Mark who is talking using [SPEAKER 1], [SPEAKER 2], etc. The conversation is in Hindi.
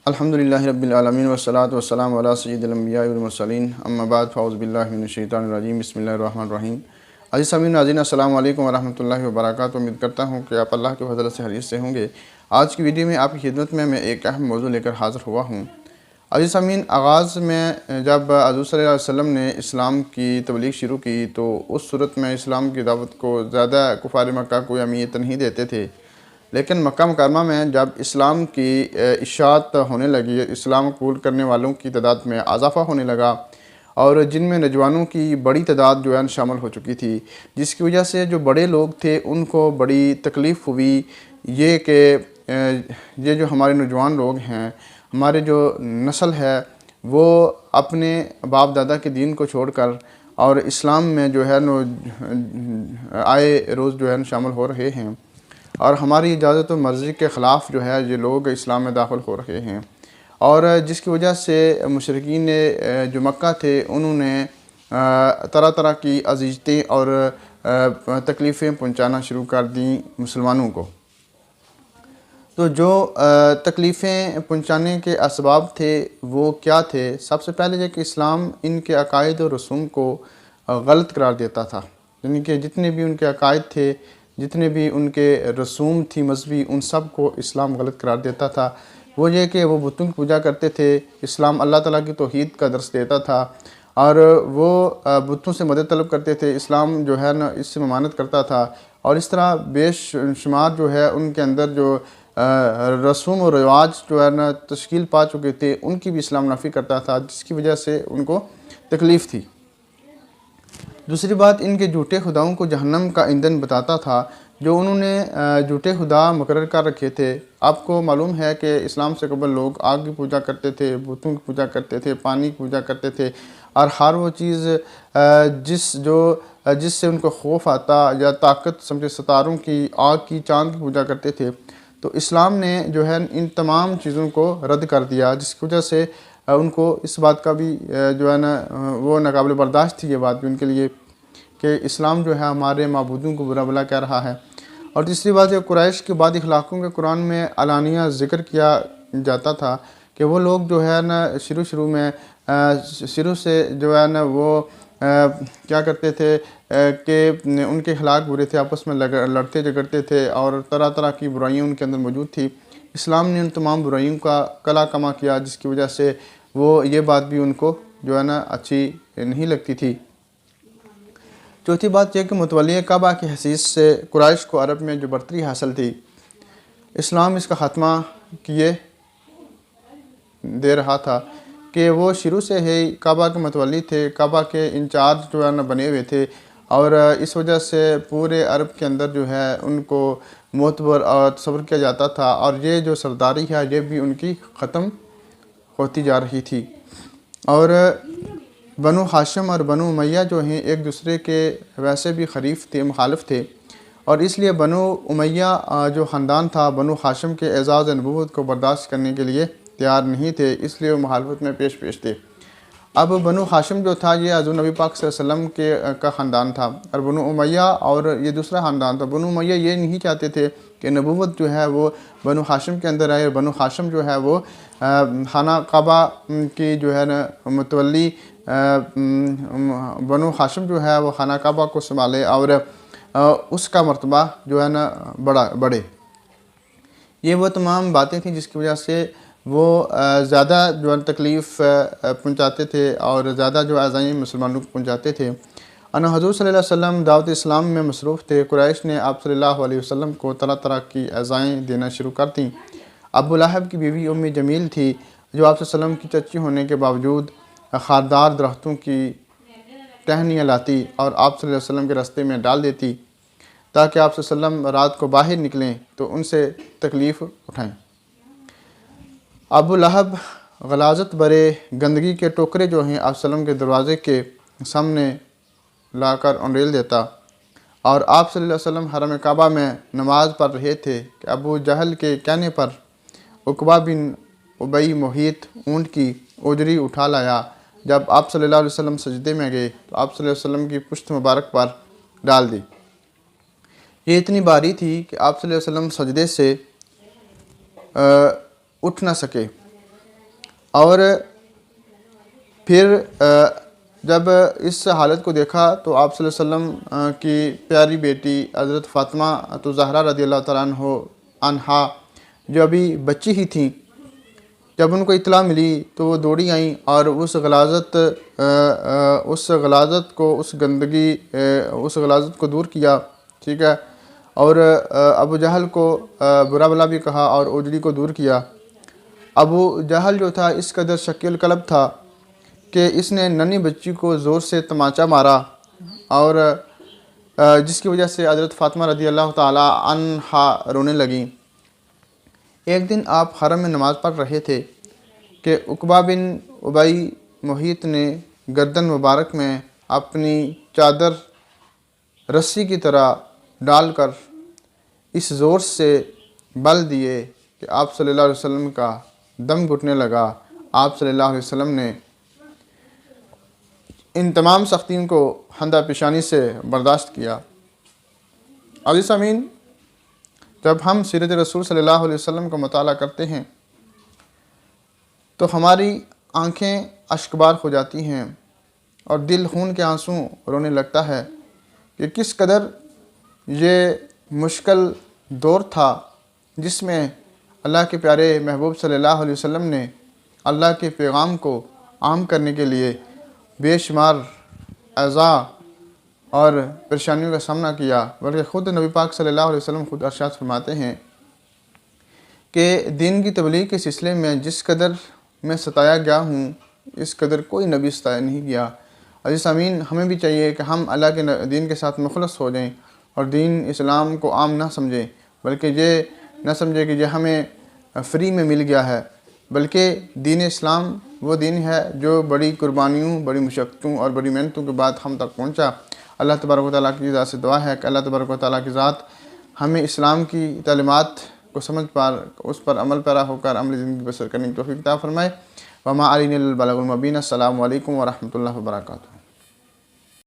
[SPEAKER 1] अल्हम्दुलिल्लाहि रब्बिल आलमीन वस्सलातु वस्सलामु अला सय्यिदिल अंबियाइ वल मुरसलीन अम्मा बाद फ़अऊज़ु बिल्लाहि मिनश शैतानिर रजीम बिस्मिल्लाहिर रहमानिर रहीम। अज़ीज़ सामीन नाज़रीन अस्सलामु अलैकुम व रहमतुल्लाहि व बरकातुहू। उम्मीद करता हूँ कि आप अल्लाह के फज़ल से खैरियत से होंगे। आज की वीडियो में आपकी खिदमत में मैं एक अहम मौज़ू लेकर हाज़िर हुआ हूँ। अज़ीज़ सामीन, आगाज़ में जब हज़रत सल्लल्लाहु अलैहि वसल्लम ने इस्लाम की तबलीग शुरू की तो उस सूरत में इस्लाम की दावत को ज़्यादा कुफ़ार मक्का कोई अहमियत नहीं देते थे। लेकिन मक्का मुकरमा में जब इस्लाम की इशाअत होने लगी, इस्लाम कबूल करने वालों की तादाद में इजाफ़ा होने लगा और जिनमें नौजवानों की बड़ी तादाद जो है शामिल हो चुकी थी, जिसकी वजह से जो बड़े लोग थे उनको बड़ी तकलीफ़ हुई ये कि ये जो हमारे नौजवान लोग हैं, हमारे जो नस्ल है वो अपने बाप दादा के दीन को छोड़कर और इस्लाम में जो है आए रोज़ जो है शामिल हो रहे हैं और हमारी इजाज़त और मर्ज़ी के ख़िलाफ़ जो है ये लोग इस्लाम में दाखिल हो रहे हैं। और जिसकी वजह से मुशरिकीन जो मक्का थे उन्होंने तरह तरह की अज़ीज़तें और तकलीफ़ें पहुँचाना शुरू कर दी मुसलमानों को। तो जो तकलीफ़ें पहुँचाने के असबाब थे वो क्या थे? सबसे पहले ये कि इस्लाम इनके अकायद और रसूम को गलत करार देता था। यानी कि जितने भी उनके अकायद थे, जितने भी उनके रसूम थी मजहबी, उन सब को इस्लाम गलत करार देता था। वो ये कि वो बुतों की पूजा करते थे। इस्लाम अल्लाह ताला की तौहीद का दर्स देता था और वो बुतों से मदद तलब करते थे। इस्लाम जो है ना इससे ममानत करता था और इस तरह बेशुमार जो है उनके अंदर जो रसूम और रिवाज जो है ना तश्कील पा चुके थे उनकी भी इस्लाम नाफी करता था, जिसकी वजह से उनको तकलीफ़ थी। दूसरी बात, इनके झूठे खुदाओं को जहन्नम का ईंधन बताता था, जो उन्होंने झूठे खुदा मुकर्रर कर रखे थे। आपको मालूम है कि इस्लाम से कबल लोग आग की पूजा करते थे, बुतों की पूजा करते थे, पानी की पूजा करते थे और हर वो चीज़ जिससे उनको खौफ आता या ताकत समझे, सितारों की, आग की, चाँद की पूजा करते थे। तो इस्लाम ने जो है इन तमाम चीज़ों को रद्द कर दिया, जिसकी वजह से उनको इस बात का भी जो है ना वो नाकाबिल बर्दाश्त थी ये बात भी उनके लिए कि इस्लाम जो है हमारे माबूदों को बुरा भला कह रहा है। और तीसरी बात है, कुरैश के बाद इखलाक़ों के कुरान में अलानिया ज़िक्र किया जाता था कि वो लोग जो है ना शुरू से जो है ना वो क्या करते थे कि उनके अखलाक बुरे थे, आपस में लड़ते झगड़ते थे और तरह तरह की बुराइयाँ उनके अंदर मौजूद थी। इस्लाम ने उन तमाम बुराइयों का कला कमा किया, जिसकी वजह से वो ये बात भी उनको जो है ना अच्छी नहीं लगती थी। चौथी बात यह कि मुतवल्ली काबा की हैसियत से कुरैश को अरब में जो बर्तरी हासिल थी, इस्लाम इसका ख़त्मा किए दे रहा था कि वो शुरू से ही काबा के मतवली थे, काबा के इंचार्ज जो है ना बने हुए थे और इस वजह से पूरे अरब के अंदर जो है उनको मोतबर और तस्वर किया जाता था और ये जो सरदारी है ये भी उनकी ख़त्म होती जा रही थी। और बनु हाशिम और बनु उमैया जो हैं एक दूसरे के वैसे भी खरीफ थे, मुखालिफ थे और इसलिए बनु उमैया जो ख़ानदान था बनु हाशिम के एजाज़ नबूवत को बर्दाश्त करने के लिए तैयार नहीं थे, इसलिए वो मुखालफत में पेश थे। अब बनु हाशिम जो था ये हज़रत नबी पाक सल्लल्लाहु अलैहि वसल्लम के का ख़ानदान था और बनु उमैया और ये दूसरा ख़ानदान था। बनु उमैया ये नहीं चाहते थे कि नबूवत जो है वो बनु हाशिम के अंदर आए और बनु हाशिम जो है वो खाना काबा की जो है ना मुतवल्ली बनु हाशिम जो है वो खाना काबा को संभाले और उसका मर्तबा जो है ना बढ़े। ये वो तमाम बातें थी जिसकी वजह से वो ज़्यादा जो है तकलीफ़ पहुँचाते थे और ज़्यादा जो अज़ाएँ मुसलमानों को पहुँचाते थे। हज़रत सल्लल्लाहु अलैहि वसल्लम दावत इस्लाम में मसरूफ़ थे। कुरैश ने आप सल्लल्लाहु अलैहि वसल्लम को तरह तरह की अज़ाएँ देना शुरू कर दी। अबू लहब की बीवी उम्मी जमील थी, जो आप सल्लल्लाहु अलैहि वसल्लम की चच्ची होने के बावजूद खारदार दरख्तों की टहनियाँ लाती और आप सल्लल्लाहु अलैहि वसल्लम के रास्ते में डाल देती ताकि आप सल्लल्लाहु अलैहि वसल्लम रात को बाहर निकलें तो उनसे तकलीफ़ उठाएँ। अबू लहब गलाज़त भरे गंदगी के टोकरे जो हैं आप सल्लम के दरवाज़े के सामने लाकर उंडेल देता और आप सल्लल्लाहु अलैहि वसल्लम हरम काबा में नमाज़ पढ़ रहे थे कि अबू जहल के कहने पर उकबा बिन उबई मोहित ऊँट की ओजरी उठा लाया। जब आप सल्लल्लाहु अलैहि वसल्लम सजदे में गए तो आप सल्लल्लाहु अलैहि वसल्लम की पुश्त मुबारक पर डाल दी। ये इतनी भारी थी कि आप सल्लल्लाहु अलैहि वसल्लम सजदे से उठ ना सके और फिर जब इस हालत को देखा तो आप सल्लल्लाहु अलैहि वसल्लम की प्यारी बेटी हज़रत फ़ातिमा तो ज़हरा रज़ियल्लाहु तआला अन्हा जो अभी बच्ची ही थी, जब उनको इत्तला मिली तो वो दौड़ी आई और उस गलाज़त को, उस गंदगी, उस गलाज़त को दूर किया, ठीक है। और अबू जहल को बुरा भला भी कहा और उजड़ी को दूर किया। अबू जहल जो था इस कदर शकील कल्ब था कि इसने नन्ही बच्ची को ज़ोर से तमाचा मारा और जिसकी वजह से हज़रत फ़ातिमा रज़ियल्लाहु ताला अन्हा रोने लगी। एक दिन आप हरम में नमाज़ पढ़ रहे थे कि उक़बा बिन उबई मुहीत ने गर्दन मुबारक में अपनी चादर रस्सी की तरह डालकर इस ज़ोर से बल दिए कि आप सल्लल्लाहु अलैहि वसल्लम का दम घुटने लगा। आप सल्लल्लाहु अलैहि वसल्लम ने इन तमाम सख्तियों को हंदा पेशानी से बर्दाश्त किया। अज़ीज़ अमीन, जब हम सीरत रसूल सल्लल्लाहु अलैहि वसल्लम का मुताला करते हैं तो हमारी आँखें अश्कबार हो जाती हैं और दिल खून के आंसू रोने लगता है कि किस कदर ये मुश्किल दौर था जिसमें अल्लाह के प्यारे महबूब सल्लल्लाहु अलैहि वसल्लम ने अल्लाह के पैगाम को आम करने के लिए बेशुमार अज़ा और परेशानियों का सामना किया। बल्कि ख़ुद नबी पाक सल्लल्लाहु अलैहि वसल्लम खुद इरशाद फरमाते हैं कि दीन की तबलीग के सिलसिले में जिस कदर मैं सताया गया हूँ इस कदर कोई नबी सताया नहीं गया। अज़ीज़ अमीन, हमें भी चाहिए कि हम अल्लाह के दीन के साथ मुखलस हो जाएं और दीन इस्लाम को आम ना समझें, बल्कि ये ना समझें कि ये हमें फ्री में मिल गया है, बल्कि दीन इस्लाम वो दीन है जो बड़ी कुर्बानियों, बड़ी मुशक्क़तों और बड़ी मेहनतों के बाद हम तक पहुँचा। अल्लाह तबारक व तआला की ज़ात से दुआ है कि अल्लाह तबारक व तआला की ज़ात हमें इस्लाम की तालीमात को समझ पार उस पर अमल पैरा होकर अमली ज़िंदगी बसर करने की तौफ़ीक़ अता फ़रमाए। वमा अलैना इल्लल बलागुल मुबीन। अस्सलामु अलैकुम व रहमतुल्लाहि व बरकातुहू।